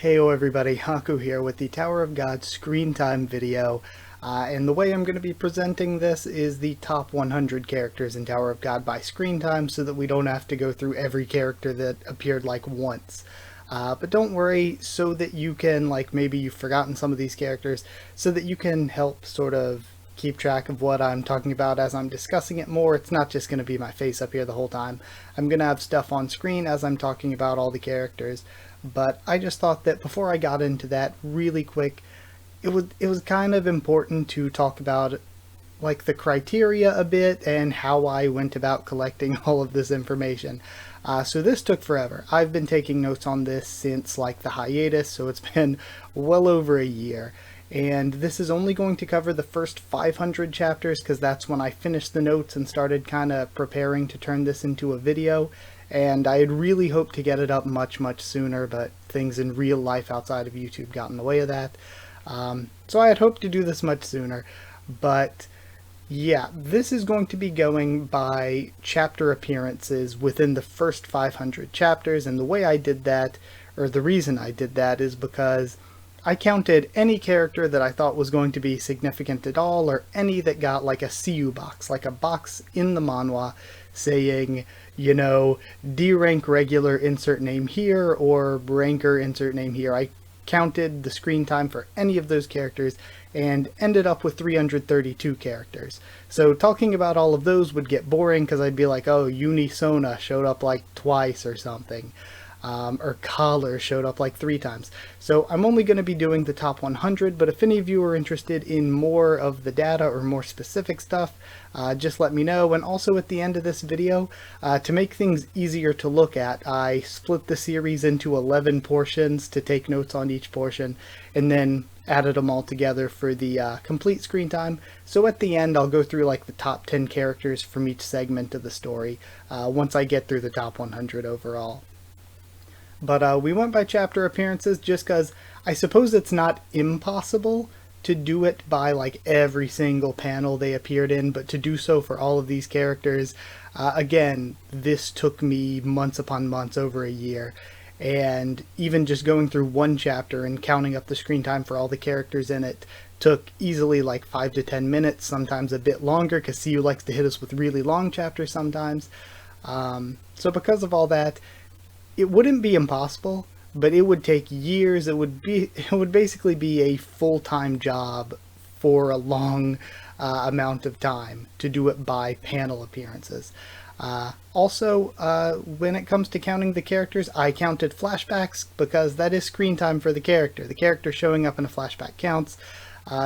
Heyo everybody, Haku here with the Tower of God screen time video, and the way I'm going to be presenting this is the top 100 characters in Tower of God by screen time so that we don't have to go through every character that appeared like once. But don't worry, so that you can, like maybe you've forgotten some of these characters, so that you can help sort of keep track of what I'm talking about as I'm discussing it more. It's not just going to be my face up here the whole time. I'm going to have stuff on screen as I'm talking about all the characters. But I just thought that before I got into that really quick, it was kind of important to talk about like the criteria a bit and how I went about collecting all of this information. So this took forever. I've been taking notes on this since like the hiatus, so it's been well over a year. And this is only going to cover the first 500 chapters because that's when I finished the notes and started kind of preparing to turn this into a video. And I had really hoped to get it up much sooner, but things in real life outside of YouTube got in the way of that. So I had hoped to do this much sooner, but yeah, this is going to be going by chapter appearances within the first 500 chapters, and the way I did that, or the reason I did that, is because I counted any character that I thought was going to be significant at all, or any that got like a CU box, like a box in the manhwa saying, you know, D rank regular, insert name here, or ranker, insert name here. I counted the screen time for any of those characters and ended up with 332 characters. So talking about all of those would get boring because I'd be like, oh, Unisona showed up like twice or something. Or Collar showed up like 3 times. So I'm only going to be doing the top 100, but if any of you are interested in more of the data or more specific stuff, just let me know. And also at the end of this video, to make things easier to look at, I split the series into 11 portions to take notes on each portion, and then added them all together for the complete screen time. So at the end, I'll go through like the top 10 characters from each segment of the story, once I get through the top 100 overall. But we went by chapter appearances just because I suppose it's not impossible to do it by like every single panel they appeared in, but to do so for all of these characters, again, this took me months upon months, over a year. And even just going through one chapter and counting up the screen time for all the characters in it took easily like 5 to 10 minutes, sometimes a bit longer, because CU likes to hit us with really long chapters sometimes. So because of all that, it wouldn't be impossible, but it would take years. It would basically be a full-time job for a long amount of time to do it by panel appearances. Also, when it comes to counting the characters, I counted flashbacks because that is screen time for the character. The character showing up in a flashback counts.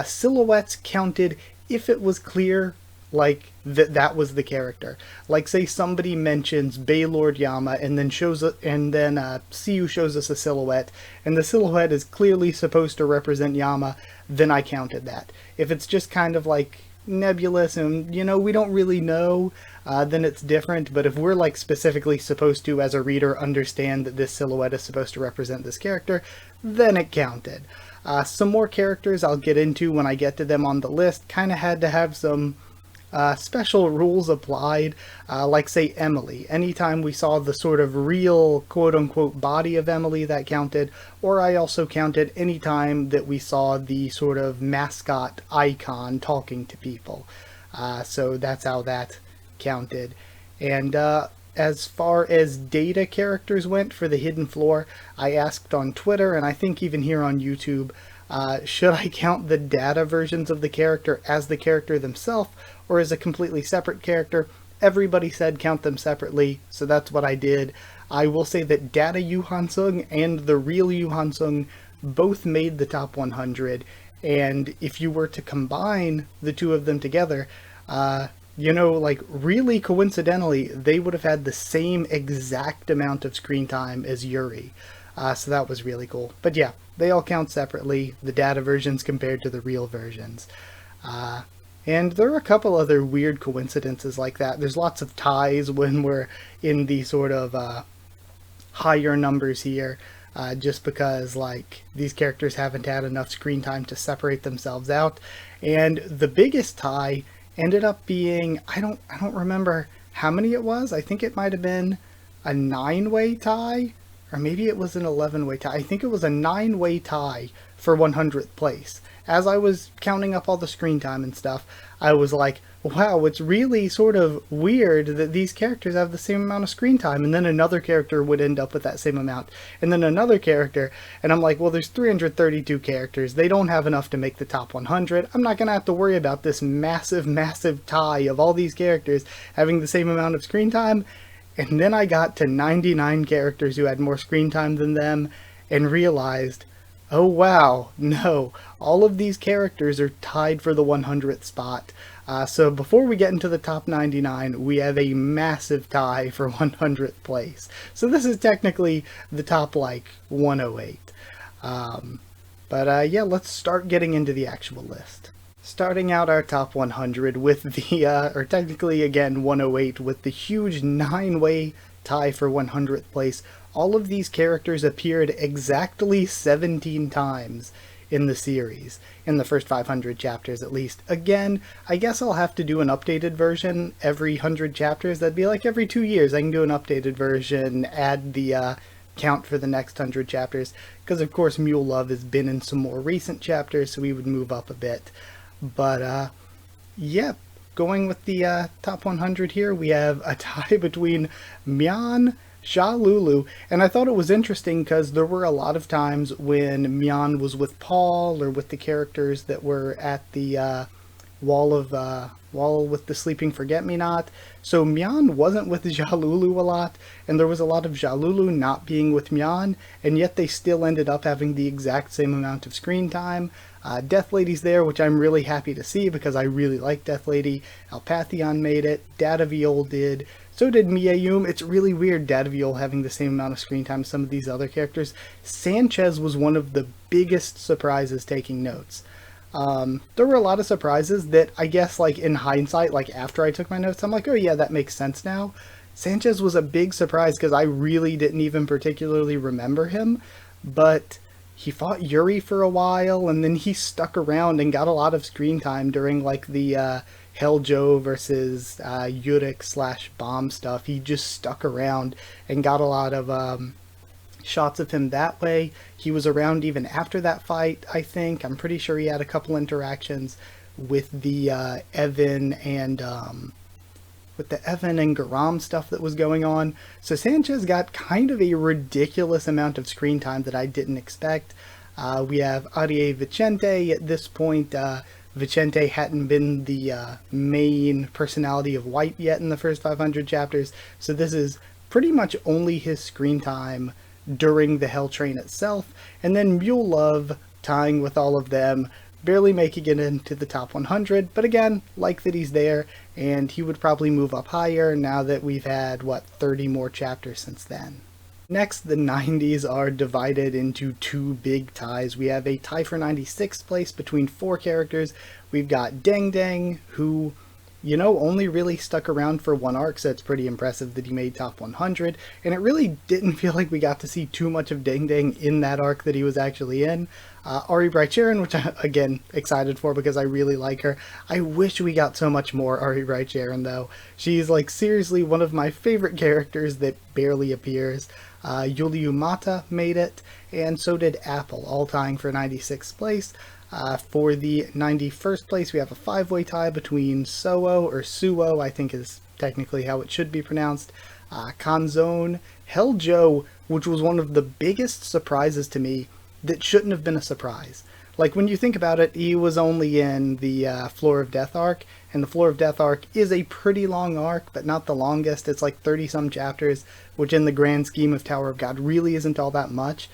Silhouettes counted if it was clear like that was the character. Like say somebody mentions Baylord Yama and then CU shows us a silhouette, and the silhouette is clearly supposed to represent Yama, then I counted that. If it's just kind of like nebulous and, you know, we don't really know, then it's different. But if we're like specifically supposed to, as a reader, understand that this silhouette is supposed to represent this character, then it counted. Some more characters I'll get into when I get to them on the list kind of had to have some special rules applied, like say Emily. Anytime we saw the sort of real quote-unquote body of Emily, that counted. Or I also counted any time that we saw the sort of mascot icon talking to people. So that's how that counted. And as far as data characters went for the hidden floor, I asked on Twitter, and I think even here on YouTube, should I count the data versions of the character as the character themselves, or as a completely separate character? Everybody said count them separately, so that's what I did. I will say that Data Yu Hansung and the real Yu Hansung both made the top 100, and if you were to combine the two of them together, you know, like really coincidentally, they would have had the same exact amount of screen time as Yuri. So that was really cool. But yeah, they all count separately, the data versions compared to the real versions. And there are a couple other weird coincidences like that. There's lots of ties when we're in the sort of higher numbers here, just because like these characters haven't had enough screen time to separate themselves out. And the biggest tie ended up being, I don't remember how many it was. I think it might have been a 9-way tie, or maybe it was an 11-way tie. I think it was a 9-way tie for 100th place. As I was counting up all the screen time and stuff, I was like, wow, it's really sort of weird that these characters have the same amount of screen time, and then another character would end up with that same amount, and then another character, and I'm like, well, there's 332 characters. They don't have enough to make the top 100. I'm not going to have to worry about this massive, massive tie of all these characters having the same amount of screen time. And then I got to 99 characters who had more screen time than them, and realized, oh wow, no, all of these characters are tied for the 100th spot. So before we get into the top 99, we have a massive tie for 100th place. So this is technically the top, like, 108. Yeah, let's start getting into the actual list. Starting out our top 100 with the, or technically again 108, with the huge 9-way tie for 100th place. All of these characters appeared exactly 17 times in the series, in the first 500 chapters at least. Again, I guess I'll have to do an updated version every 100 chapters. That'd be like every 2 years I can do an updated version, add the count for the next 100 chapters, because of course Mule Love has been in some more recent chapters, so we would move up a bit. But yeah, going with the top 100 here, we have a tie between Mian, Lulu, and I thought it was interesting because there were a lot of times when Mian was with Paul or with the characters that were at the wall with the sleeping forget-me-not. So Mian wasn't with Lulu a lot, and there was a lot of Lulu not being with Mian, and yet they still ended up having the exact same amount of screen time. Death Lady's there, which I'm really happy to see because I really like Death Lady. Alpathion made it, Dadaviol did, so did Miayum. It's really weird Dadaviol having the same amount of screen time as some of these other characters. Sanchez was one of the biggest surprises taking notes. There were a lot of surprises that I guess, like, in hindsight, like after I took my notes, I'm like, oh yeah, that makes sense now. Sanchez was a big surprise because I really didn't even particularly remember him, but he fought Yuri for a while, and then he stuck around and got a lot of screen time during, like, the Heljo versus Yurik / Bomb stuff. He just stuck around and got a lot of shots of him that way. He was around even after that fight, I think. I'm pretty sure he had a couple interactions with the Evan and Garam stuff that was going on. So Sanchez got kind of a ridiculous amount of screen time that I didn't expect. We have Arie Vicente at this point. Vicente hadn't been the main personality of White yet in the first 500 chapters, so this is pretty much only his screen time during the Hell Train itself. And then Mule Love tying with all of them, barely making it into the top 100, but again, like that he's there, and he would probably move up higher now that we've had, what, 30 more chapters since then. Next, the 90s are divided into two big ties. We have a tie for 96th place between 4 characters. We've got Deng Deng, who, you know, only really stuck around for 1 arc, so it's pretty impressive that he made top 100, and it really didn't feel like we got to see too much of Deng Deng in that arc that he was actually in. Ari Bright Sharon, which I'm, again, excited for because I really like her. I wish we got so much more Ari Bright Sharon, though. She's, like, seriously one of my favorite characters that barely appears. Yuliu Mata made it, and so did Apple, all tying for 96th place. For the 91st place, we have a 5-way tie between Suo, I think is technically how it should be pronounced, Kanzone, Heljo, which was one of the biggest surprises to me that shouldn't have been a surprise. Like, when you think about it, he was only in the Floor of Death arc, and the Floor of Death arc is a pretty long arc, but not the longest. It's like 30-some chapters, which in the grand scheme of Tower of God really isn't all that much.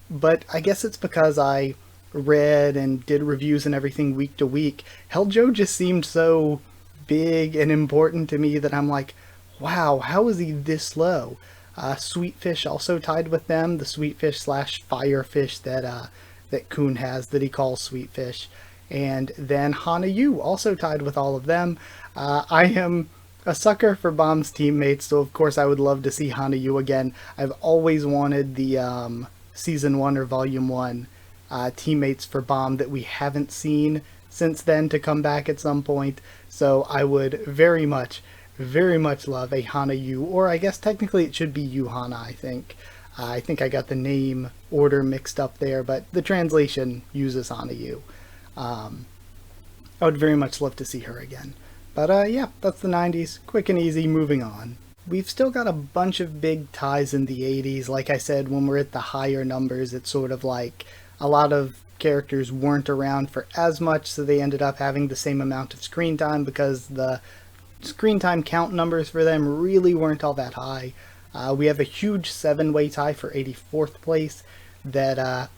But I guess it's because I read and did reviews and everything week to week. Heljo just seemed so big and important to me that I'm like, wow, how is he this low? Sweetfish also tied with them, the Sweetfish / Firefish that Kun has that he calls Sweetfish. And then Hanayu also tied with all of them. I am a sucker for Bomb's teammates, so of course I would love to see Hanayu again. I've always wanted the Season 1 or Volume 1 teammates for Bomb that we haven't seen since then to come back at some point. So I would very much love a Hanayu, or I guess technically it should be Yuhana, I think. I think I got the name order mixed up there, but the translation uses Anayu. I would very much love to see her again. But yeah, that's the 90s. Quick and easy, moving on. We've still got a bunch of big ties in the 80s. Like I said, when we're at the higher numbers, it's sort of like a lot of characters weren't around for as much, so they ended up having the same amount of screen time because the screen time count numbers for them really weren't all that high. We have a huge 7-way tie for 84th place that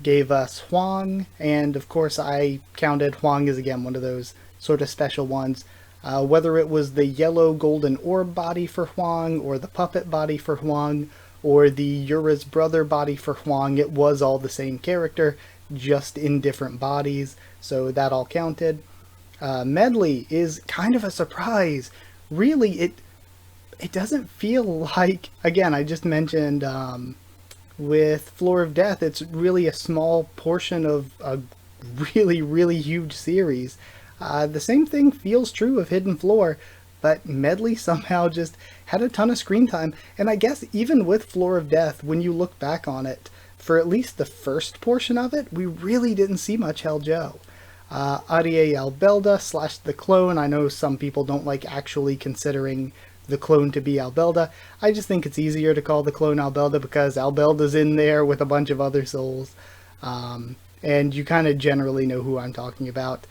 gave us Huang, and of course I counted Huang as again one of those sort of special ones. Whether it was the yellow golden orb body for Huang, or the puppet body for Huang, or the Yura's brother body for Huang, it was all the same character, just in different bodies, so that all counted. Medley is kind of a surprise. Really, it doesn't feel like, again, I just mentioned with Floor of Death, it's really a small portion of a really, really huge series. The same thing feels true of Hidden Floor, but Medley somehow just had a ton of screen time. And I guess even with Floor of Death, when you look back on it, for at least the first portion of it, we really didn't see much Hell Joe. Arie Albelda / the clone. I know some people don't like actually considering the clone to be Albelda. I just think it's easier to call the clone Albelda because Albelda's in there with a bunch of other souls. And you kind of generally know who I'm talking about.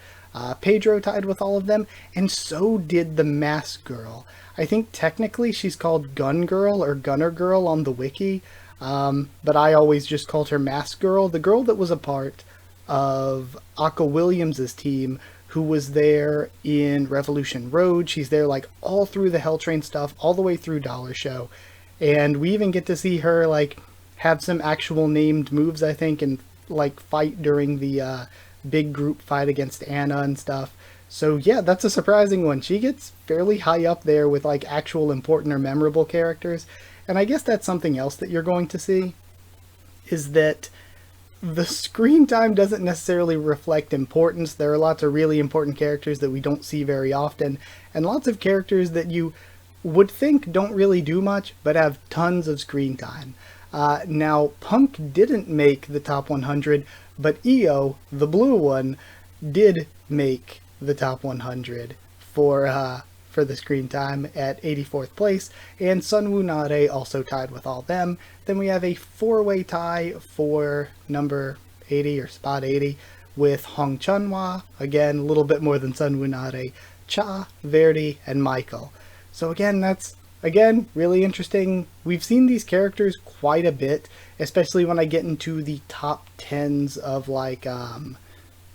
Pedro tied with all of them, and so did the Mask Girl. I think technically she's called Gun Girl or Gunner Girl on the wiki, but I always just called her Mask Girl, the girl that was a part of Aka Williams' team, who was there in Revolution Road. She's there like all through the Hell Train stuff, all the way through Dollar Show, and we even get to see her like have some actual named moves, I think, and like fight during the big group fight against Anna and stuff. So yeah, that's a surprising one. She gets fairly high up there with like actual important or memorable characters. And I guess that's something else that you're going to see, is that the screen time doesn't necessarily reflect importance. There are lots of really important characters that we don't see very often, and lots of characters that you would think don't really do much, but have tons of screen time. Now, Punk didn't make the top 100, but Io, the blue one, did make the top 100 for the screen time at 84th place, and Sunwoo Nare also tied with all them. Then we have a 4-way tie for number 80 or spot 80 with Hong Chunhwa, again a little bit more than Sunwoo Nare, Cha, Verdi, and Michael. So again, that's really interesting. We've seen these characters quite a bit, especially when I get into the top 10s of like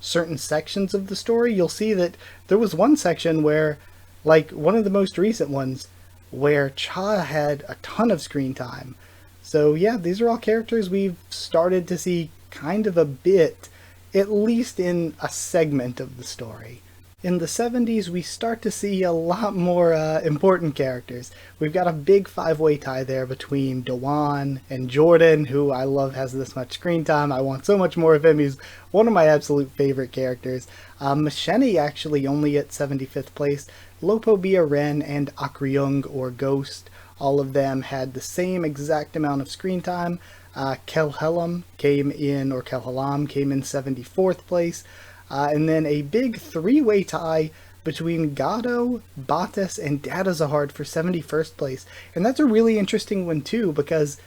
certain sections of the story. You'll see that there was one section where, like one of the most recent ones, where Cha had a ton of screen time. So yeah, these are all characters we've started to see kind of a bit, at least in a segment of the story. In the 70s, we start to see a lot more important characters. We've got a big 5-way tie there between Dewan and Jordan, who I love has this much screen time. I want so much more of him. He's one of my absolute favorite characters. Macheni actually only at 75th place. Lopo Bia Ren and Akryung or Ghost, all of them had the same exact amount of screen time. Kelhelam came in 74th place. And then a big 3-way tie between Gado, Batis, and Data Zahard for 71st place. And that's a really interesting one too, because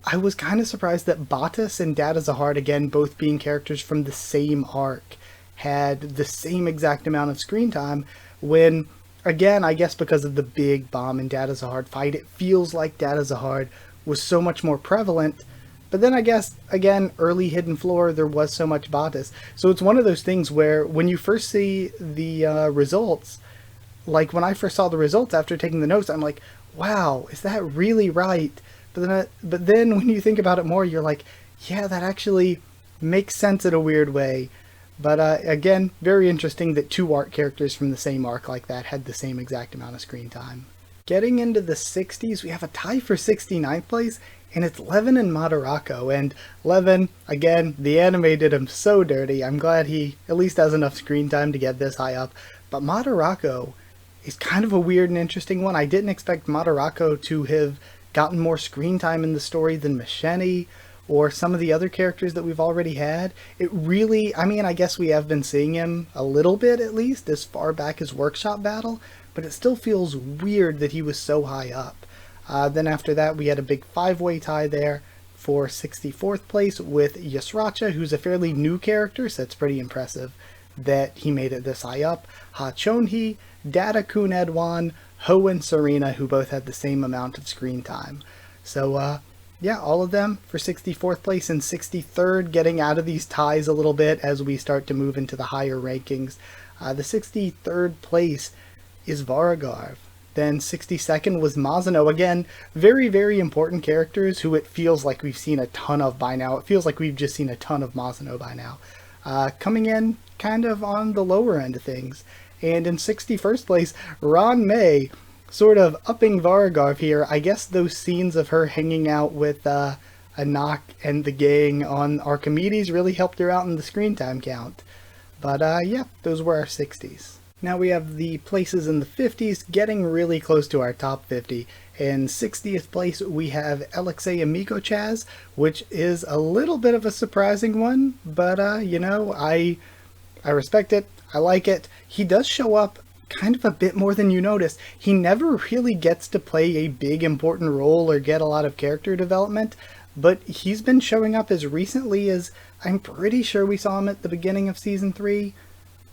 I was kind of surprised that Batis and Data Zahard, again, both being characters from the same arc, had the same exact amount of screen time, when, again, I guess because of the big Bomb and Data Zahard fight, it feels like Data Zahard was so much more prevalent. But then I guess, again, early Hidden Floor, there was so much Batis. So it's one of those things where when you first see the results, like when I first saw the results after taking the notes, I'm like, wow, is that really right? But then when you think about it more, you're like, yeah, that actually makes sense in a weird way. But again, very interesting that 2 arc characters from the same arc like that had the same exact amount of screen time. Getting into the 60s, we have a tie for 69th place, and it's Levin and Madarako. And Levin, again, the anime did him so dirty. I'm glad he at least has enough screen time to get this high up. But Madarako is kind of a weird and interesting one. I didn't expect Madarako to have gotten more screen time in the story than Machete or some of the other characters that we've already had. It really, I mean, I guess we have been seeing him a little bit at least as far back as Workshop Battle, but it still feels weird that he was so high up. Then after that, we had a big 5-way tie there for 64th place with Yusracha, who's a fairly new character, so it's pretty impressive that he made it this high up. Ha Chonhee, Data Kun Edwan, Ho and Serena, who both had the same amount of screen time. So, yeah, all of them for 64th place and 63rd, getting out of these ties a little bit as we start to move into the higher rankings. The 63rd place is Varagarv. Then 62nd was Mazano. Again, very, very important characters who it feels like we've seen a ton of by now. It feels like we've just seen a ton of Mazano by now. Coming in kind of on the lower end of things. And in 61st place, Ron May, sort of upping Varagarv here. I guess those scenes of her hanging out with Anak and the gang on Archimedes really helped her out in the screen time count. But yeah, those were our 60s. Now we have the places in the 50s getting really close to our top 50. In 60th place, we have Alexei Amigo Chaz, which is a little bit of a surprising one, but you know, I respect it. I like it. He does show up kind of a bit more than you notice. He never really gets to play a big important role or get a lot of character development, but he's been showing up as recently as, I'm pretty sure we saw him at the beginning of season 3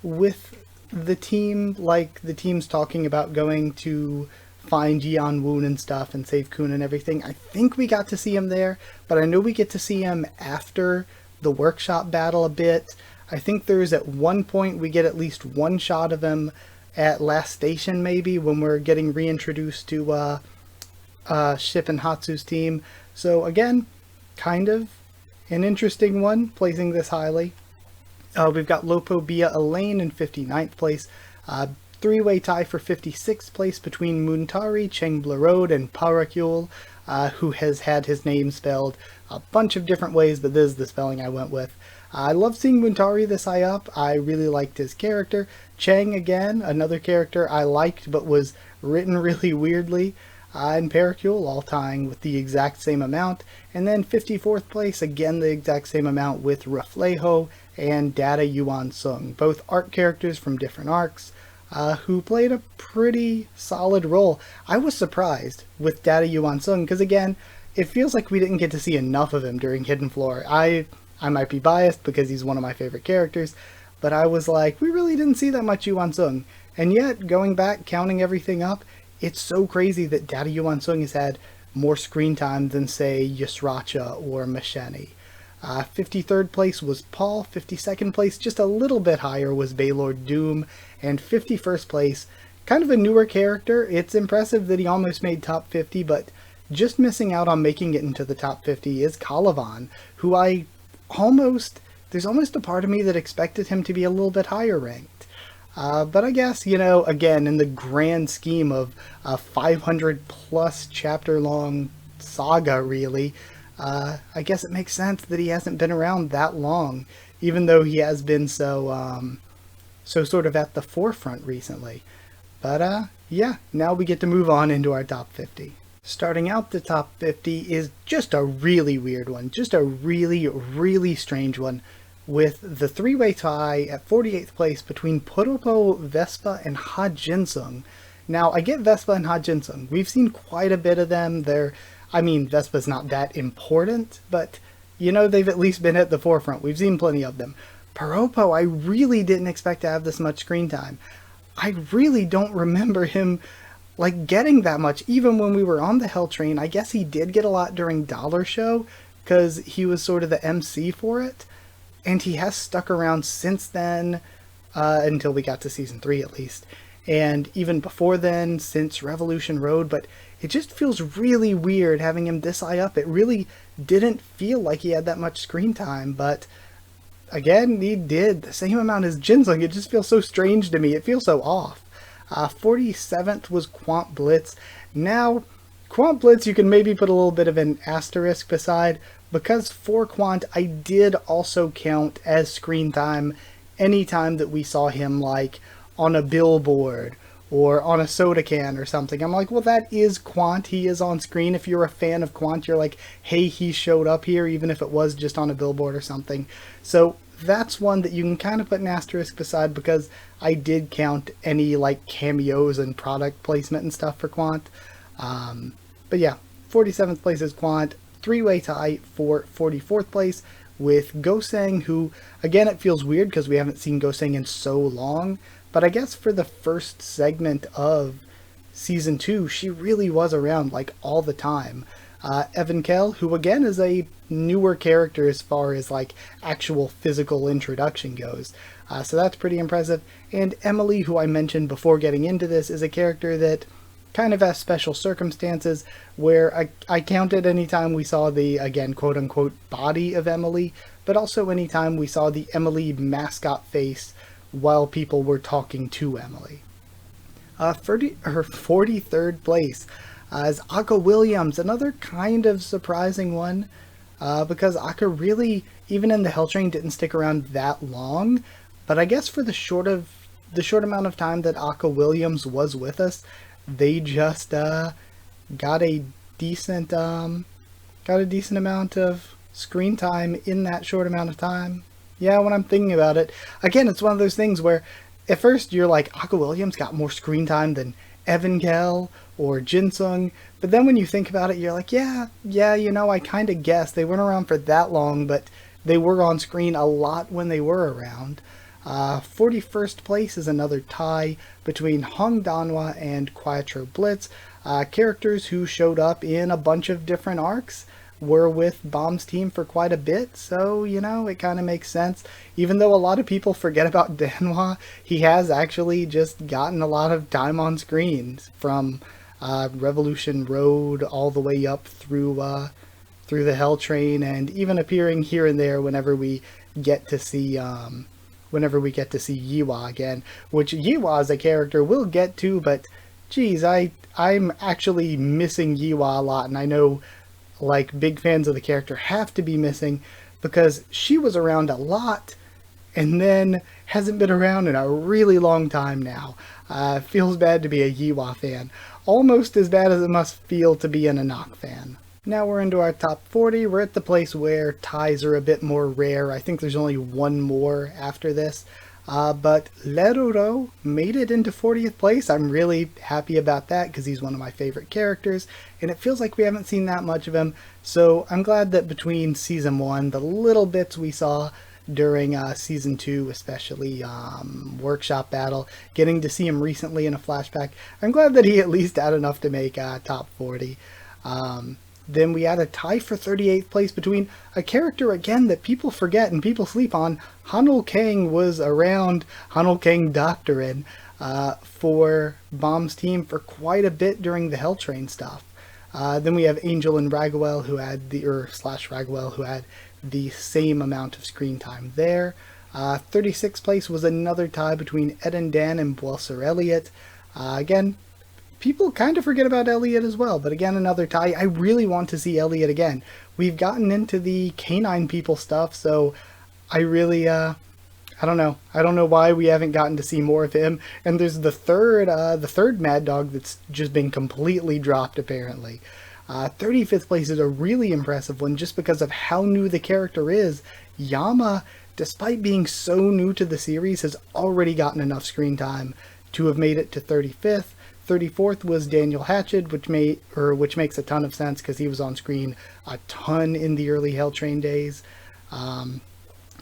with the team, like the team's talking about going to find Jian Woon and stuff and save Kun and everything. I think we got to see him there, but I know we get to see him after the workshop battle a bit. I think there's at one point we get at least one shot of him at Last Station, maybe, when we're getting reintroduced to Ship and Hatsu's team. So again, kind of an interesting one, placing this highly. We've got Lopo Bia Elaine in 59th place. 3-way tie for 56th place between Muntari, Cheng Blarode, and Parakul, who has had his name spelled a bunch of different ways, but this is the spelling I went with. I love seeing Muntari this high up. I really liked his character. Cheng, again, another character I liked but was written really weirdly. And Parakul all tying with the exact same amount. And then 54th place, again the exact same amount with Rafleho and Data Yuan Sung, both art characters from different arcs, who played a pretty solid role. I was surprised with Data Yuan Sung because, again, it feels like we didn't get to see enough of him during Hidden Floor. I might be biased because he's one of my favorite characters, but I was like, we really didn't see that much Yuan Sung. And yet, going back, counting everything up, it's so crazy that Data Yuan Sung has had more screen time than, say, Yusracha or Machete. 53rd place was Paul. 52nd place, just a little bit higher, was Baylord Doom. And 51st place, kind of a newer character. It's impressive that he almost made top 50, but just missing out on making it into the top 50 is Calavan, who there's almost a part of me that expected him to be a little bit higher ranked. But I guess, you know, again, in the grand scheme of a 500 plus chapter long saga, really, I guess it makes sense that he hasn't been around that long, even though he has been so sort of at the forefront recently. But yeah, now we get to move on into our top 50. Starting out the top 50 is just a really weird one, just a really, really strange one, with the 3-way tie at 48th place between Puropo, Vespa, and Ha Jinsung. Now, I get Vespa and Ha Jinsung. We've seen quite a bit of them. Vespa's not that important, but, you know, they've at least been at the forefront. We've seen plenty of them. Puropo, I really didn't expect to have this much screen time. I really don't remember him getting that much, even when we were on the Hell Train. I guess he did get a lot during Dollar Show, because he was sort of the MC for it, and he has stuck around since then, until we got to season 3 at least, and even before then, since Revolution Road, but it just feels really weird having him this high up. It really didn't feel like he had that much screen time, but again, he did the same amount as Jinsung. It just feels so strange to me. It feels so off. 47th was Quant Blitz. Now, Quant Blitz you can maybe put a little bit of an asterisk beside, because for Quant I did also count as screen time any time that we saw him on a billboard or on a soda can or something. I'm like, well, that is Quant. He is on screen. If you're a fan of Quant, you're like, hey, he showed up here, even if it was just on a billboard or something. So that's one that you can kind of put an asterisk beside, because I did count any like cameos and product placement and stuff for Quant. But yeah, 47th place is Quant. Three-way tie for 44th place with Goseng, who, again, it feels weird because we haven't seen Goseng in so long, but I guess for the first segment of season 2, she really was around like all the time. Evan Kell, who again is a newer character as far as like actual physical introduction goes. So that's pretty impressive. And Emily, who I mentioned before getting into this, is a character that kind of has special circumstances, where I counted anytime we saw the, again, quote-unquote body of Emily, but also anytime we saw the Emily mascot face while people were talking to Emily. Her 43rd place is Aka Williams, another kind of surprising one, because Aka really, even in the Hell Train, didn't stick around that long, but I guess for the short amount of time that Aka Williams was with us, they just got a decent amount of screen time in that short amount of time. Yeah, when I'm thinking about it, again, it's one of those things where at first you're like, Aka Williams got more screen time than Evan Kell or Jinsung, but then when you think about it, you're like, yeah, you know, I kind of guessed. They weren't around for that long, but they were on screen a lot when they were around. 41st place is another tie between Hong Danhwa and Quattro Blitz, characters who showed up in a bunch of different arcs, were with Bomb's team for quite a bit, so, you know, it kind of makes sense. Even though a lot of people forget about Danhwa, he has actually just gotten a lot of time on screen, from Revolution Road all the way up through the Hell Train, and even appearing here and there whenever we get to see Yiwa again, which Yiwa is a character we'll get to, but geez, I'm actually missing Yiwa a lot, and I know like big fans of the character have to be missing, because she was around a lot and then hasn't been around in a really long time now. Feels bad to be a Yiwa fan. Almost as bad as it must feel to be an Anak fan. Now we're into our top 40. We're at the place where ties are a bit more rare. I think there's only one more after this. But Leruro made it into 40th place. I'm really happy about that because he's one of my favorite characters, and it feels like we haven't seen that much of him. So I'm glad that between season 1, the little bits we saw during season 2, especially workshop battle, getting to see him recently in a flashback, I'm glad that he at least had enough to make top 40. Then we had a tie for 38th place between a character, again, that people forget and people sleep on. Hanul Kang was around, Hanul Kang Doctorin, for Bomb's team for quite a bit during the Hell Train stuff. Then we have Angel and Raguel, who had Raguel, who had the same amount of screen time there. 36th place was another tie between Ed and Dan and Buelser Elliott. Again, people kind of forget about Elliot as well, but again, another tie. I really want to see Elliot again. We've gotten into the canine people stuff, so I really, I don't know. I don't know why we haven't gotten to see more of him. And there's the third Mad Dog that's just been completely dropped, apparently. 35th place is a really impressive one, just because of how new the character is. Yama, despite being so new to the series, has already gotten enough screen time to have made it to 35th. 34th was Daniel Hatchet, which makes a ton of sense because he was on screen a ton in the early Hell Train days, from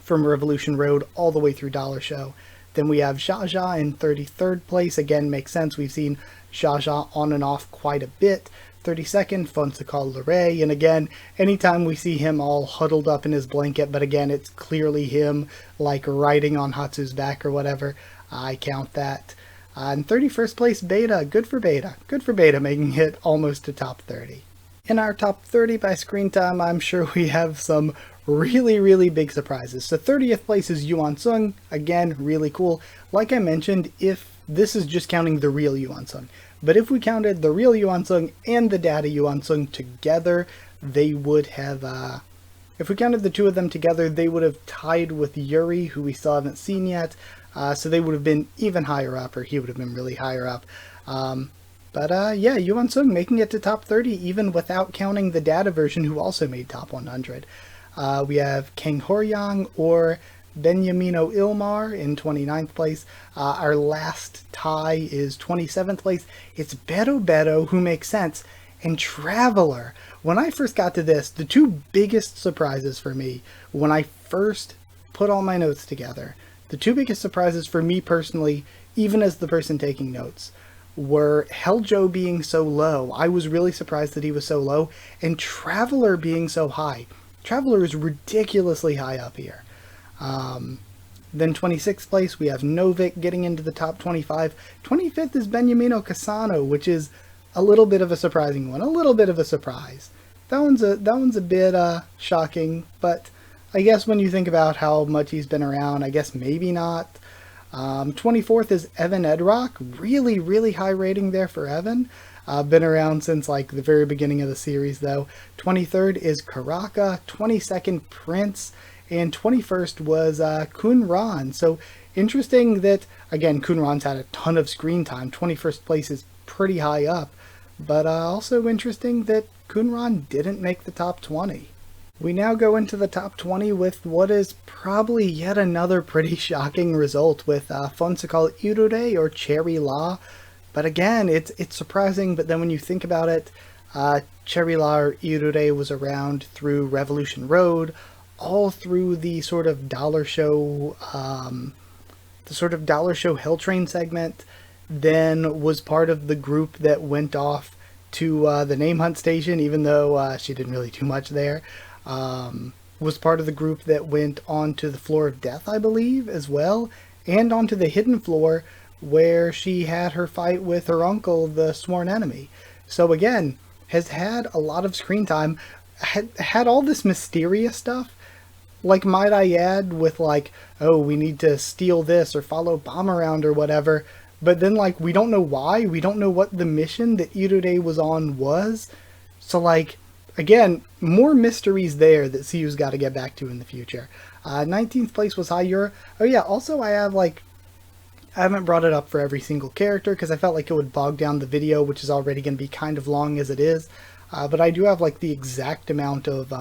Revolution Road all the way through Dollar Show. Then we have Jaja in 33rd place. Again, makes sense. We've seen Jaja on and off quite a bit. 32nd, Fonsakal Leray. And again, anytime we see him all huddled up in his blanket, but again, it's clearly him like riding on Hatsu's back or whatever, I count that. In 31st place, Beta. Good for Beta. Good for Beta, making it almost to top 30. In our top 30 by screen time, I'm sure we have some really, really big surprises. So 30th place is Yuan Sung. Again, really cool. Like I mentioned, if this is just counting the real Yuan Sung, but if we counted the real Yuan Sung and the data Yuan Sung together, they would have if we counted the two of them together, they would have tied with Yuri, who we still haven't seen yet. So they would have been even higher up, or he would have been really higher up. Yeah, Yuan Sung making it to top 30 even without counting the data version, who also made top 100. We have Kang Horyang or Benyamino Ilmar in 29th place. Our last tie is 27th place. It's Beto Beto, who makes sense, and Traveler. When I first got to this, the two biggest surprises for me, when I first put all my notes together, the two biggest surprises for me personally, even as the person taking notes, were Helljo being so low. I was really surprised that he was so low, and Traveler being so high. Traveler is ridiculously high up here. Then 26th place, we have Novik getting into the top 25. 25th is Benyamino Casano, which is a little bit of a surprising one. A little bit of a surprise. That one's a bit shocking, but I guess when you think about how much he's been around, I guess maybe not. 24th is Evan Edrock. Really, really high rating there for Evan. Been around since like the very beginning of the series though. 23rd is Karaka. 22nd, Prince. And 21st was Kunran. So interesting that, again, Kunran's had a ton of screen time. 21st place is pretty high up. But also interesting that Kunran didn't make the top 20. We now go into the top 20 with what is probably yet another pretty shocking result with Fonsakal Irure or Cherry La. But again, it's surprising, but then when you think about it, Cherry La or Irure was around through Revolution Road, all through the sort of dollar show Hell Train segment, then was part of the group that went off to the Name Hunt Station, even though she didn't really do much there. Was part of the group that went onto the Floor of Death, I believe, as well, and onto the Hidden Floor, where she had her fight with her uncle, the Sworn Enemy. So again, has had a lot of screen time, had all this mysterious stuff, like, might I add, with like, oh, we need to steal this or follow Bomb around or whatever, but then like, we don't know why, we don't know what the mission that Irure was on was, so like, again, more mysteries there that CU's got to get back to in the future. 19th place was Hayura. Oh yeah, also I haven't brought it up for every single character because I felt like it would bog down the video, which is already going to be kind of long as it is. But I do have like the exact amount of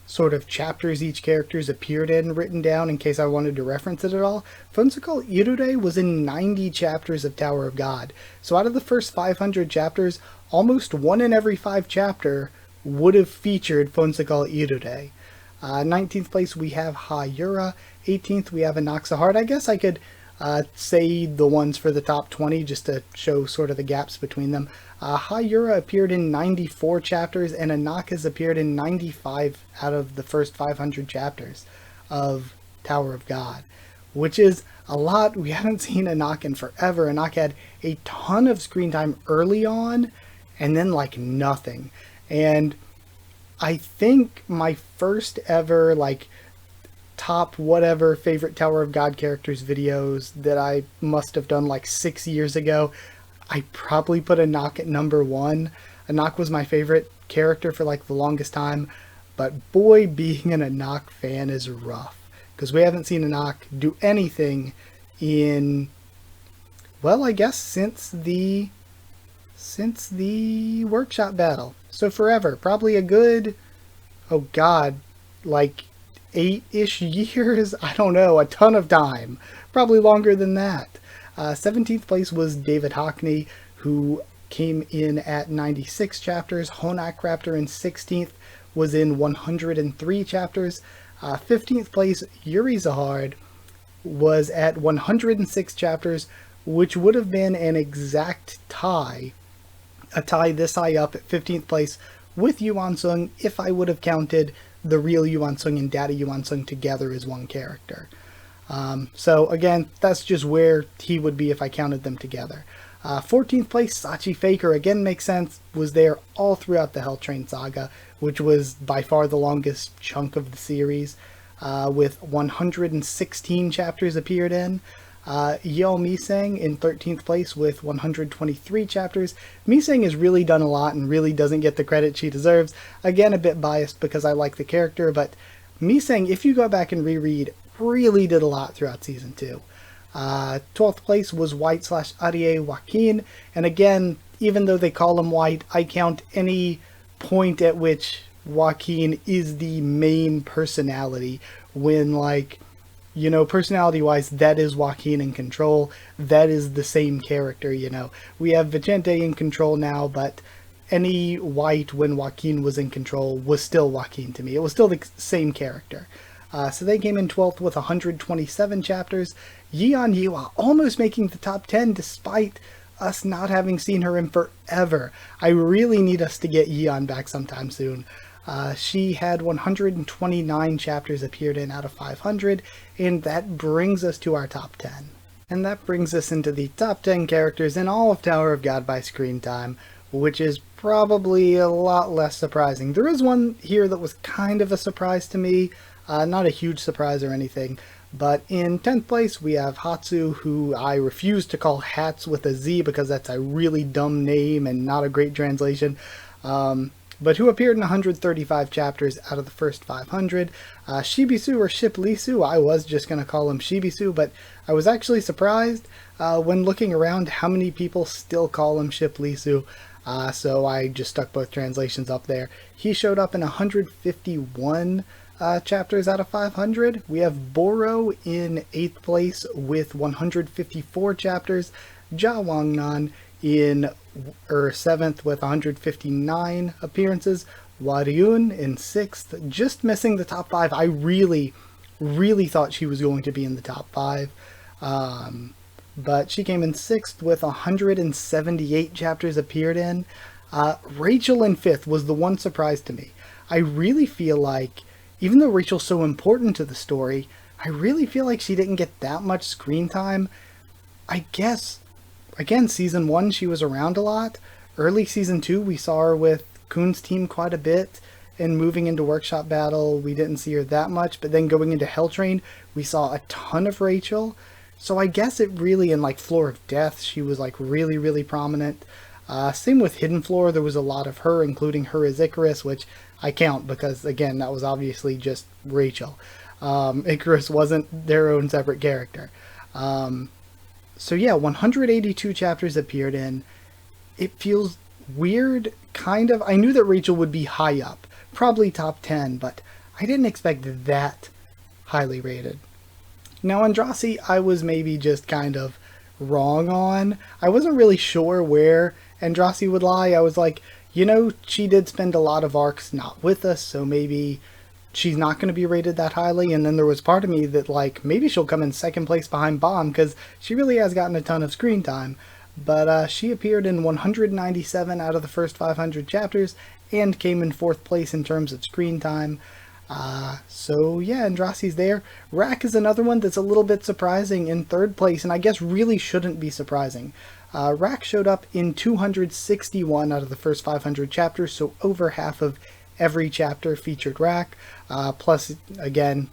sort of chapters each character's appeared in written down in case I wanted to reference it at all. Fonsakal Irure was in 90 chapters of Tower of God. So out of the first 500 chapters, almost 1 in every 5 chapter would have featured Fonsakal Irure. 19th place we have Hayura. 18th we have Anaxahard. I guess I could say the ones for the top 20 just to show sort of the gaps between them. Hayura appeared in 94 chapters and Anak has appeared in 95 out of the first 500 chapters of Tower of God, which is a lot. We haven't seen Anak in forever. Anak had a ton of screen time early on and then like nothing. And I think my first ever like top whatever favorite Tower of God characters videos that I must have done like 6 years ago, I probably put Anak at number 1. Anak was my favorite character for like the longest time, but boy, being an Anak fan is rough because we haven't seen Anak do anything in, well, I guess since the workshop battle. So forever, probably a good, oh god, like 8-ish years, I don't know, a ton of time, probably longer than that. 17th place was David Hockney, who came in at 96 chapters. Honak Raptor in 16th was in 103 chapters. 15th place, Yuri Zahard, was at 106 chapters, which would have been an exact tie, a tie this high up at 15th place with Yuan Sung if I would have counted the real Yuan Sung and Data Yuan Sung together as one character. So again, that's just where he would be if I counted them together. 14th place, Sachi Faker, again makes sense, was there all throughout the Hell Train saga, which was by far the longest chunk of the series, with 116 chapters appeared in. Yeo Misang in 13th place with 123 chapters. Misang has really done a lot and really doesn't get the credit she deserves. Again, a bit biased because I like the character, but Misang, if you go back and reread, really did a lot throughout season 2. 12th place was White / Arie Joaquin, and again, even though they call him White, I count any point at which Joaquin is the main personality when, like, you know, personality-wise, that is Joaquin in control. That is the same character, you know. We have Vicente in control now, but any White when Joaquin was in control was still Joaquin to me. It was still the same character. So they came in 12th with 127 chapters. Yeon Yua almost making the top 10 despite us not having seen her in forever. I really need us to get Yeon back sometime soon. She had 129 chapters appeared in out of 500, and that brings us to our top 10. And that brings us into the top 10 characters in all of Tower of God by screen time, which is probably a lot less surprising. There is one here that was kind of a surprise to me, not a huge surprise or anything, but in 10th place we have Hatsu, who I refuse to call Hats with a Z because that's a really dumb name and not a great translation. But who appeared in 135 chapters out of the first 500. Shibisu or Ship Lisu, I was just going to call him Shibisu, but I was actually surprised when looking around how many people still call him Ship Lisu, so I just stuck both translations up there. He showed up in 151 chapters out of 500. We have Boro in 8th place with 154 chapters. Ja Wangnan in 7th with 159 appearances. Waryun in 6th, just missing the top 5. I really thought she was going to be in the top 5. But she came in 6th with 178 chapters appeared in. Rachel in 5th was the one surprise to me. I really feel like, even though Rachel's so important to the story, I really feel like she didn't get that much screen time. I guess, again, season 1 she was around a lot. Early season 2 we saw her with Kun's team quite a bit, and moving into Workshop Battle we didn't see her that much, but then going into Hell Train we saw a ton of Rachel. So I guess it really, in like Floor of Death, she was like really prominent. Same with Hidden Floor, there was a lot of her, including her as Icarus, which I count because, again, that was obviously just Rachel. Icarus wasn't their own separate character. So yeah, 182 chapters appeared in. It feels weird, kind of. I knew that Rachel would be high up, probably top 10, but I didn't expect that highly rated. Now Andrasi, I was maybe just kind of wrong on. I wasn't really sure where Andrasi would lie. I was like, you know, she did spend a lot of arcs not with us, so maybe she's not going to be rated that highly. And then there was part of me that, like, maybe she'll come in 2nd place behind Bomb, because she really has gotten a ton of screen time. But she appeared in 197 out of the first 500 chapters, and came in 4th place in terms of screen time. So yeah, Andrasi's there. Rak is another one that's a little bit surprising in 3rd place, and I guess really shouldn't be surprising. Rak showed up in 261 out of the first 500 chapters, so over half of every chapter featured Rak, plus, again,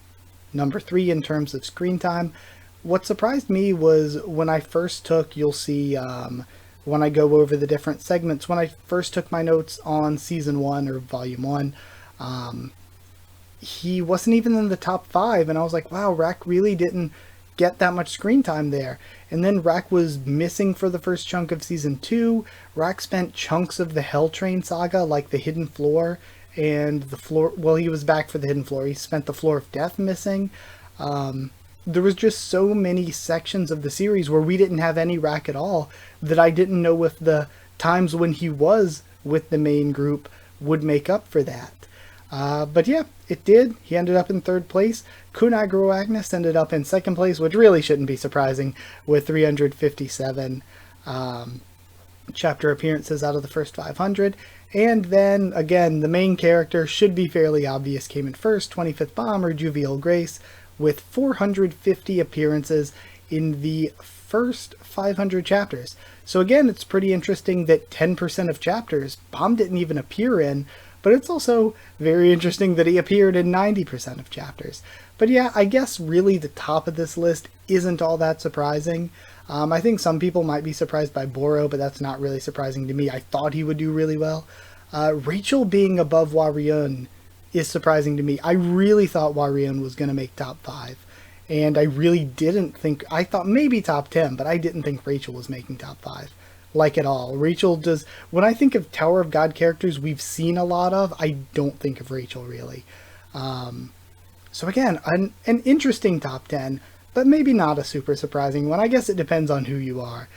number 3 in terms of screen time. What surprised me was when I first took, you'll see when I go over the different segments, when I first took my notes on Season 1 or Volume 1, he wasn't even in the top 5, and I was like, wow, Rak really didn't get that much screen time there. And then Rak was missing for the first chunk of Season 2. Rak spent chunks of the Hell Train saga, like the Hidden Floor, and the floor, well, he was back for the Hidden Floor. He spent the Floor of Death missing. There was just so many sections of the series where we didn't have any Rak at all that I didn't know if the times when he was with the main group would make up for that. But yeah, it did. He ended up in 3rd place. Kunagro Agnes ended up in 2nd place, which really shouldn't be surprising, with 357 chapter appearances out of the first 500. And then, again, the main character should be fairly obvious, came in 1st, 25th Bomb, or Jovial Grace, with 450 appearances in the first 500 chapters. So again, it's pretty interesting that 10% of chapters Bomb didn't even appear in, but it's also very interesting that he appeared in 90% of chapters. But yeah, I guess really the top of this list isn't all that surprising. I think some people might be surprised by Boro, but that's not really surprising to me. I thought he would do really well. Rachel being above Waryun is surprising to me. I really thought Waryun was going to make top 5. And I really didn't think, I thought maybe top 10, but I didn't think Rachel was making top 5. Like at all. Rachel does, when I think of Tower of God characters we've seen a lot of, I don't think of Rachel really. So again, an interesting top 10, but maybe not a super surprising one. I guess it depends on who you are.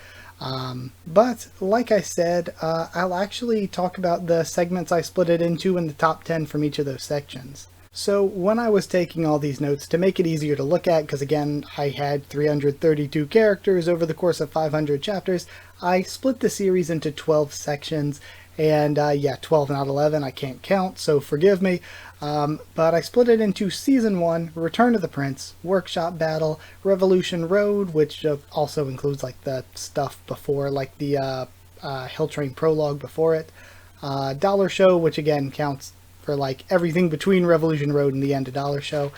But like I said, I'll actually talk about the segments I split it into in the top 10 from each of those sections. So when I was taking all these notes, to make it easier to look at, because again, I had 332 characters over the course of 500 chapters, I split the series into 12 sections, and yeah, 12 not 11, I can't count, so forgive me. But I split it into Season 1, Return of the Prince, Workshop Battle, Revolution Road, which also includes like the stuff before, like the Hill Train prologue before it, Dollar Show, which again counts for like everything between Revolution Road and the end of Dollar Show.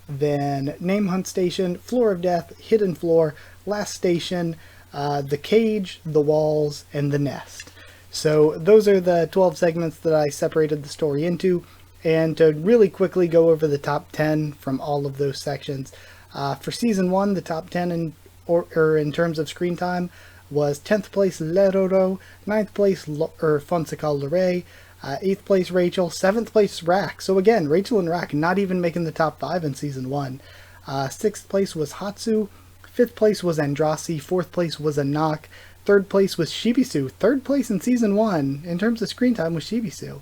Then Name Hunt Station, Floor of Death, Hidden Floor, Last Station, The Cage, The Walls, and The Nest. So those are the 12 segments that I separated the story into. And to really quickly go over the top 10 from all of those sections. For Season 1, the top 10 in terms of screen time was 10th place Leroro, 9th place Fonseca Lorray, 8th place Rachel, 7th place Rack. So again, Rachel and Rack not even making the top 5 in Season 1. 6th place was Hatsu, 5th place was Andrasi, 4th place was Anak, 3rd place was Shibisu. 3rd place in Season 1 in terms of screen time was Shibisu.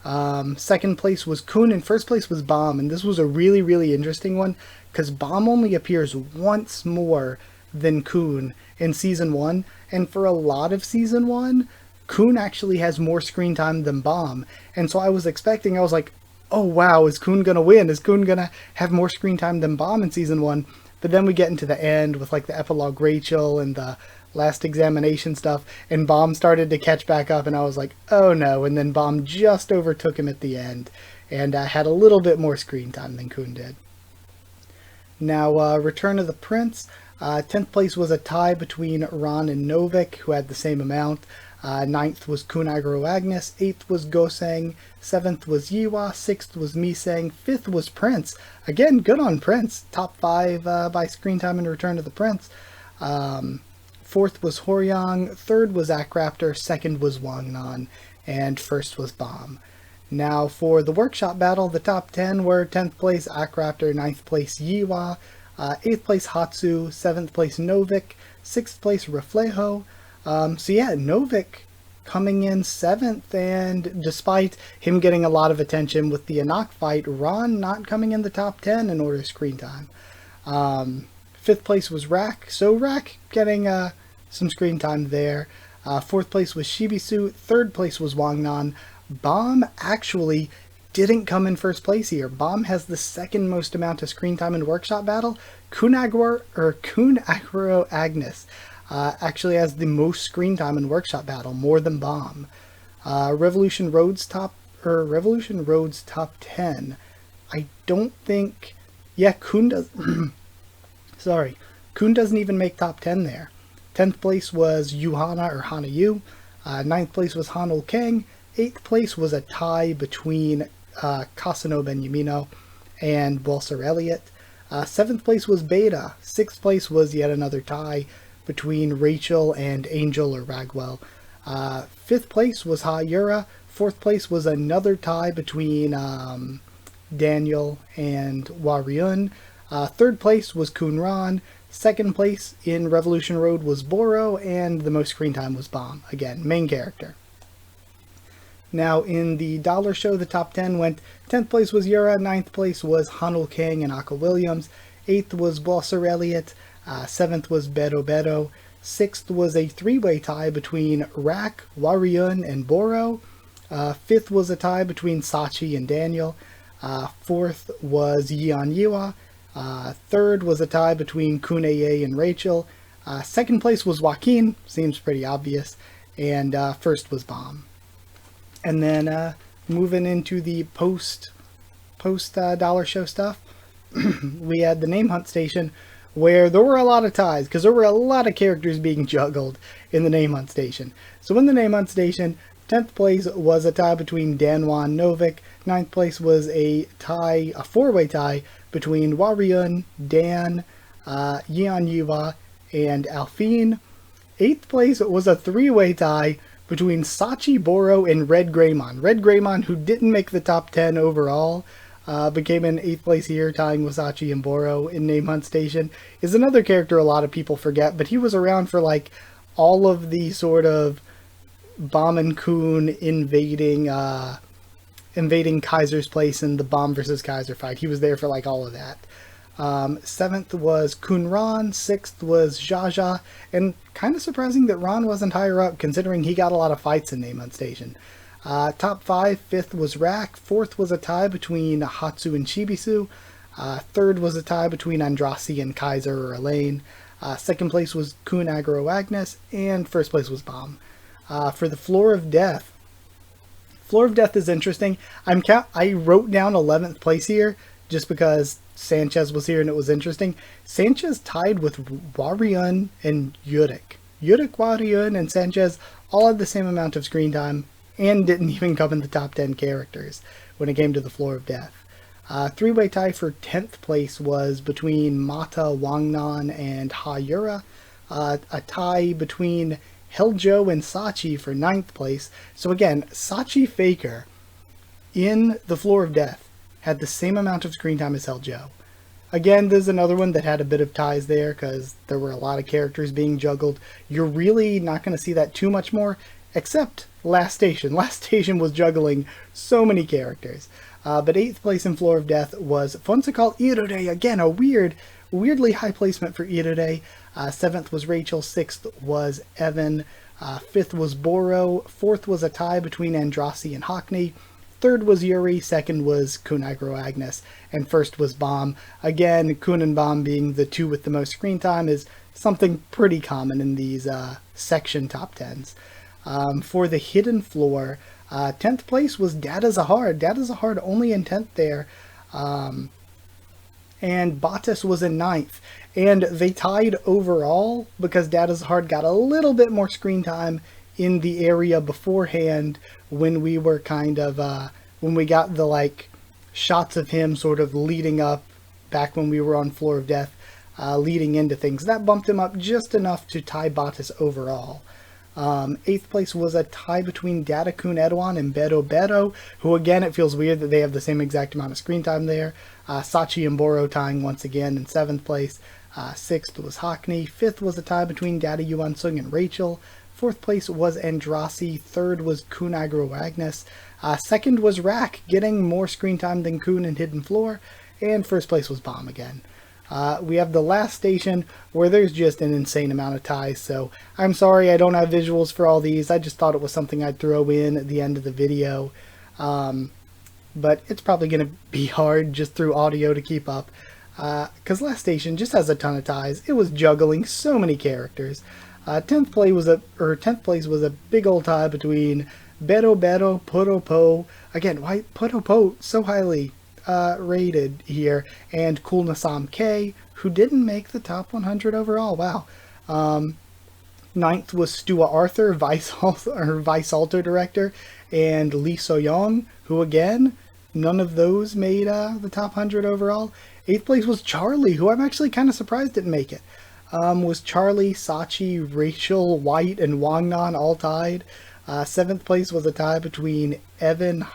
2nd place was Kun, and 1st place was Bomb, and this was a really, really interesting one, because Bomb only appears once more than Kun in Season 1, and for a lot of Season 1, Kun actually has more screen time than Bomb, and so I was like, oh wow, is Kun gonna win? Is Kun gonna have more screen time than Bomb in Season 1? But then we get into the end with like the epilogue Rachel and the last examination stuff, and Bomb started to catch back up, and I was like, oh no, and then Bomb just overtook him at the end, and had a little bit more screen time than Kun did. Now, Return of the Prince, 10th place was a tie between Ron and Novik, who had the same amount. 9th was Kunaguro Agnes, 8th was Goseng, 7th was Yiwa, 6th was Miseng, 5th was Prince. Again, good on Prince, top 5 by screen time in Return of the Prince. 4th was Horyang, 3rd was Akraptor, 2nd was Wangnan, and 1st was Bomb. Now for the Workshop Battle, the top 10 were 10th place Akraptor, 9th place Yiwa, 8th place Hatsu, 7th place Novik, 6th place Reflejo. So yeah, Novik coming in 7th, and despite him getting a lot of attention with the Anak fight, Ron not coming in the top 10 in order of screen time. 5th place was Rack, so Rack getting some screen time there. 4th place was Shibisu, 3rd place was Wangnan. Bomb actually didn't come in 1st place here. Bomb has the 2nd most amount of screen time in Workshop Battle. Kunaguro Agnes actually has the most screen time in Workshop Battle, more than Bomb. Revolution Road's top 10. I don't think, yeah, Kun does. Sorry, Kun doesn't even make top 10 there. 10th place was Yuhana or Hana Yu. 9th place was Hanul Kang. 8th place was a tie between Kasano Benyamino and Balsar Elliott. 7th place was Beta. 6th place was yet another tie between Rachel and Angel or Ragwell. 5th place was Ha-Yura. 4th place was another tie between Daniel and Waryun. 3rd place was Kunran. 2nd place in Revolution Road was Boro, and the most screen time was Bomb. Again, main character. Now in the Dollar Show, the top 10 went 10th place was Yura, 9th place was Hanul Kang and Aka Williams, 8th was Balsar Elliott, 7th was Beto Beto, 6th was a 3-way tie between Rack, Waryun, and Boro, 5th was a tie between Sachi and Daniel, 4th was Yian Yiwa, 3rd was a tie between Kuneye and Rachel, 2nd place was Joaquin, seems pretty obvious, and 1st was Bomb. And then moving into the post Dollar Show stuff, we had the name hunt station, where there were a lot of ties, because there were a lot of characters being juggled in the name hunt station. So in the name hunt station, 10th place was a tie between Danwan Novik. 9th place was a four-way tie between Waryun, Dan, Yeon Yuva, and Alphine. 8th place was a three-way tie between Sachi, Boro, and Red Greymon. Red Greymon, who didn't make the top 10 overall, became in 8th place here, tying with Sachi and Boro in Name Hunt Station, is another character a lot of people forget, but he was around for like all of the sort of Bomb and Kun invading Kaiser's place in the Bomb versus Kaiser fight. He was there for like all of that. 7th was Kunran, 6th was Jaja, and kind of surprising that Ron wasn't higher up considering he got a lot of fights in Name Hunt Station. Top 5, 5th was Rack, 4th was a tie between Hatsu and Chibisu, 3rd was a tie between Andrasi and Kaiser or Elaine, 2nd place was Kun Agro Agnes, and 1st place was Bomb. For the Floor of Death is interesting. I wrote down 11th place here just because Sanchez was here and it was interesting. Sanchez tied with Waryun and Yurik. Yurik, Waryun, and Sanchez all had the same amount of screen time and didn't even come in the top 10 characters when it came to the Floor of Death. Three-way tie for 10th place was between Mata, Wangnan, and Hayura. A tie between Heljo and Sachi for 9th place. So again, Sachi Faker in the Floor of Death had the same amount of screen time as Heljo. Again, there's another one that had a bit of ties there because there were a lot of characters being juggled. You're really not going to see that too much more, except Last Station. Last Station was juggling so many characters. But 8th place in Floor of Death was Fonsakal Irode. Again, a weirdly high placement for Irode. 7th was Rachel, 6th was Evan, 5th was Boro, 4th was a tie between Andrasi and Hockney, 3rd was Yuri, 2nd was Kun Agro Agnes, and 1st was Bomb. Again, Kun and Bomb being the two with the most screen time is something pretty common in these section top 10s. For the Hidden Floor, 10th place was Dada Zahar. Dada Zahar only in 10th there. And Batis was in 9th. And they tied overall because Dada Zahar got a little bit more screen time in the area beforehand when we were kind of, when we got the like shots of him sort of leading up back when we were on Floor of Death, leading into things. That bumped him up just enough to tie Batis overall. 8th place was a tie between Dadakun Edwan and Beto Beto, who again, it feels weird that they have the same exact amount of screen time there. Sachi and Boro tying once again in 7th place. 6th was Hockney. 5th was a tie between Daddy Yuan Sung and Rachel. 4th place was Andrasi. 3rd was Kun Agro Agnes. 2nd was Rack, getting more screen time than Kun in Hidden Floor. And 1st place was Bomb again. We have the Last Station, where there's just an insane amount of ties, so I'm sorry I don't have visuals for all these. I just thought it was something I'd throw in at the end of the video. But it's probably going to be hard just through audio to keep up, because Last Station just has a ton of ties. It was juggling so many characters. 10th place was a big old tie between Beto Beto, Putopo. Again, why Putopo so highly rated here, and Cool Nasam K, who didn't make the top 100 overall. Wow. 9th was Stua Arthur, Vice Alto Director, and Lee So-young, who again, none of those made the top 100 overall. 8th place was Charlie, who I'm actually kind of surprised didn't make it. Was Charlie, Sachi, Rachel, White, and Wangnan all tied. 7th place was a tie between Evan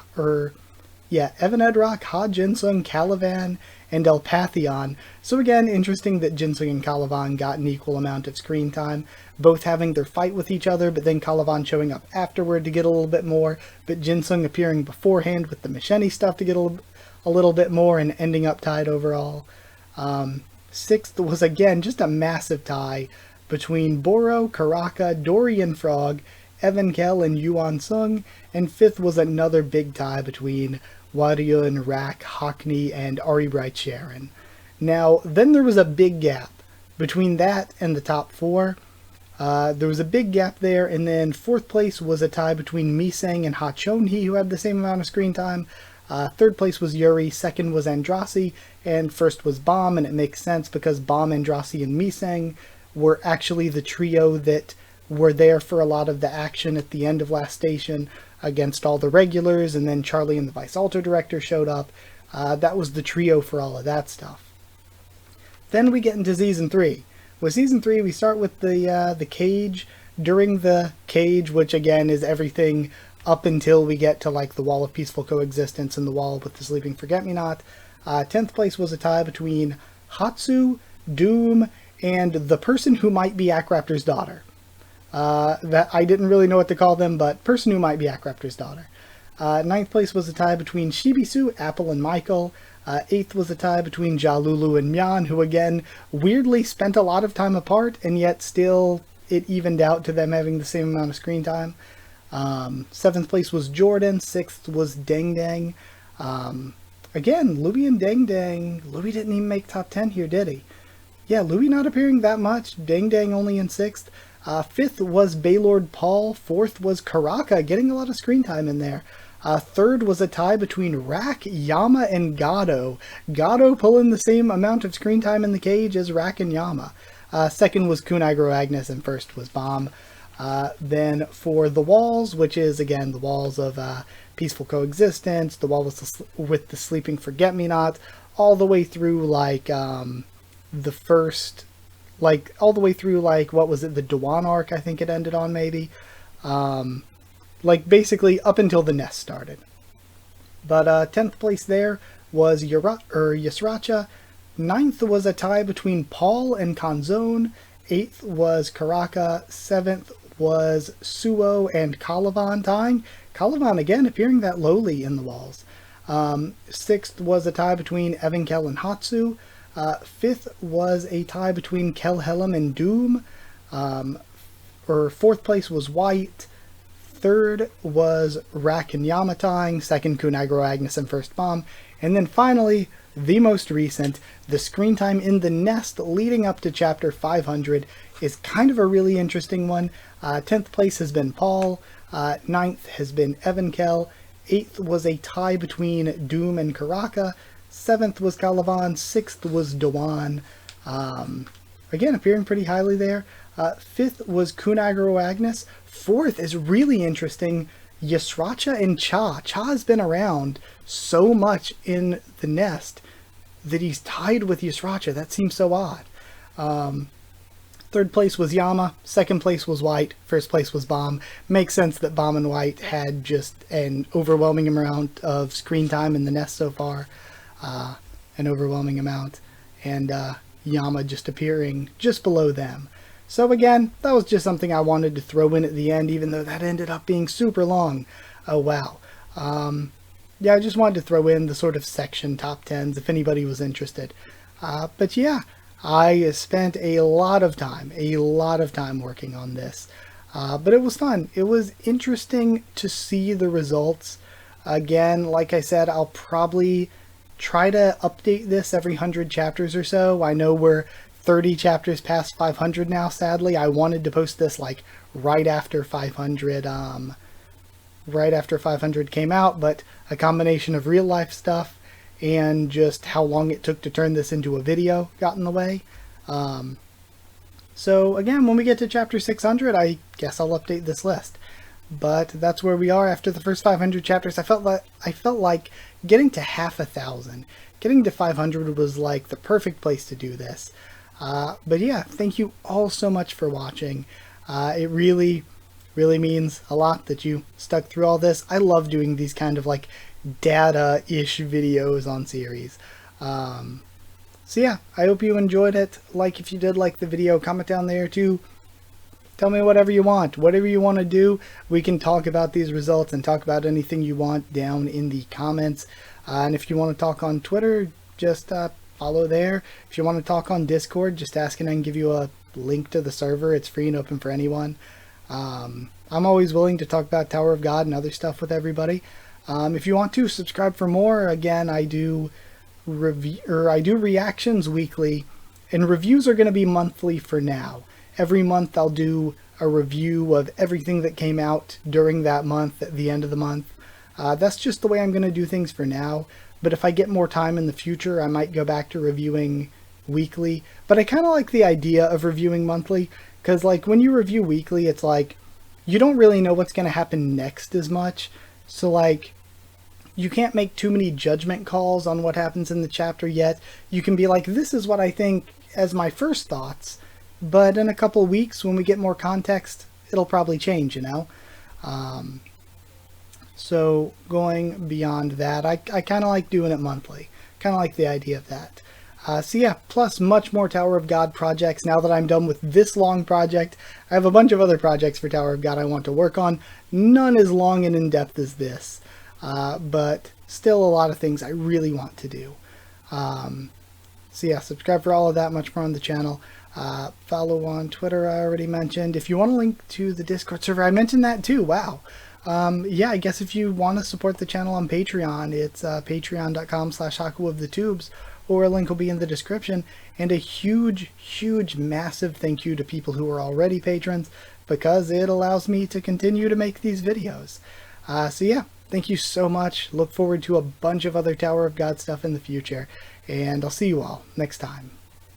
Edrock, Ha Jinsung, Calavan, and El Pantheon. So again, interesting that Jinsung and Calavan got an equal amount of screen time, both having their fight with each other, but then Calavan showing up afterward to get a little bit more, but Jinsung appearing beforehand with the Machete stuff to get a little bit more and ending up tied overall. 6th was again just a massive tie between Boro, Karaka, Dorian Frog, Evan Kell, and Yuan Sung, and 5th was another big tie between Waryun, Rack, Hockney, and Ari Bright Sharon. Now, then there was a big gap between that and the top 4. There was a big gap there, and then 4th place was a tie between Misang and Ha Chonhee, who had the same amount of screen time. Third place was Yuri, second was Andrasi, and first was Bomb, and it makes sense because Bomb, Andrasi, and Misang were actually the trio that were there for a lot of the action at the end of Last Station against all the regulars, and then Charlie and the Vice Alter Director showed up. That was the trio for all of that stuff. Then we get into Season 3. With Season 3, we start with the cage. During the cage, which again is everything up until we get to like the Wall of Peaceful Coexistence and the Wall with the Sleeping Forget-Me-Not. 10th place was a tie between Hatsu, Doom, and the person who might be Akraptor's daughter. That I didn't really know what to call them, but person who might be Akraptor's daughter. 9th place was a tie between Shibisu, Apple, and Michael. 8th was a tie between Jalulu and Myan, who again weirdly spent a lot of time apart, and yet still it evened out to them having the same amount of screen time. 7th place was Jordan. 6th was Deng Deng. Again, Louis and Deng Deng. Louis didn't even make top 10 here, did he? Yeah, Louis not appearing that much. Deng Deng only in 6th. 5th was Baylord Paul. 4th was Karaka, getting a lot of screen time in there. 3rd was a tie between Rak, Yama, and Gado. Gado pulling the same amount of screen time in the cage as Rak and Yama. 2nd was Kunai Agnes, and 1st was Bomb. Then for the walls, which is again the walls of Peaceful Coexistence, the wall with the Sleeping Forget-Me-Not, all the way through like the first, like all the way through like what was it, the Dewan arc I think it ended on maybe, like basically up until the nest started. But 10th place there was Yusracha. 9th was a tie between Paul and Kanzone. 8th was Karaka. 7th was Suo and Calavan tying. Calavan again appearing that lowly in the walls. 6th was a tie between Evankel and Hatsu. 5th was a tie between Kelhelm and Doom. 4th place was White. 3rd was Rak and Yama tying. 2nd Kunai Agnes, and 1st Bomb. And then finally, the most recent, the screen time in the nest leading up to chapter 500 is kind of a really interesting one. 10th place has been Paul. 9th has been Evankel. 8th was a tie between Doom and Karaka. 7th was Calavan. 6th was Dewan. Again, appearing pretty highly there. 5th was Kunai Agnes. 4th is really interesting. Yusracha and Cha. Cha has been around so much in the nest that he's tied with Yusracha. That seems so odd. 3rd place was Yama. 2nd place was White. 1st place was Bomb. Makes sense that Bomb and White had just an overwhelming amount of screen time in the nest so far. An overwhelming amount. And Yama just appearing just below them. So again, that was just something I wanted to throw in at the end, even though that ended up being super long. Oh wow. Yeah, I just wanted to throw in the sort of section top 10s if anybody was interested. But yeah, I spent a lot of time working on this. But it was fun. It was interesting to see the results. Again, like I said, I'll probably try to update this every 100 chapters or so. I know we're 30 chapters past 500 now, sadly. I wanted to post this like right after 500 came out, but a combination of real life stuff and just how long it took to turn this into a video got in the way. So again, when we get to chapter 600, I guess I'll update this list. But that's where we are after the first 500 chapters. I felt like getting to half 1,000, getting to 500 was like the perfect place to do this. But yeah, thank you all so much for watching. It really means a lot that you stuck through all this. I love doing these kind of like data-ish videos on series. So yeah, I hope you enjoyed it. Like if you did like the video, comment down there too. Tell me whatever you want. Whatever you want to do, we can talk about these results and talk about anything you want down in the comments. And if you want to talk on Twitter, just follow there. If you want to talk on Discord, just ask and I can give you a link to the server. It's free and open for anyone. I'm always willing to talk about Tower of God and other stuff with everybody. If you want to subscribe for more, again, I do reactions weekly, and reviews are going to be monthly for now. Every month I'll do a review of everything that came out during that month at the end of the month. That's just the way I'm going to do things for now, but if I get more time in the future, I might go back to reviewing weekly. But I kind of like the idea of reviewing monthly, because like when you review weekly, it's like you don't really know what's going to happen next as much, so like you can't make too many judgment calls on what happens in the chapter yet. You can be like, this is what I think as my first thoughts, but in a couple weeks when we get more context, it'll probably change, you know? So going beyond that, I kind of like doing it monthly. Kind of like the idea of that. So yeah, plus much more Tower of God projects. Now that I'm done with this long project, I have a bunch of other projects for Tower of God I want to work on. None as long and in-depth as this, but still a lot of things I really want to do. So yeah, subscribe for all of that, much more on the channel. Follow on Twitter, I already mentioned. If you want a link to the Discord server, I mentioned that too, wow. Yeah, I guess if you want to support the channel on Patreon, it's patreon.com/HakuOfTheTubes, or a link will be in the description. And a huge, huge, massive thank you to people who are already patrons, because it allows me to continue to make these videos. So yeah, thank you so much. Look forward to a bunch of other Tower of God stuff in the future, and I'll see you all next time.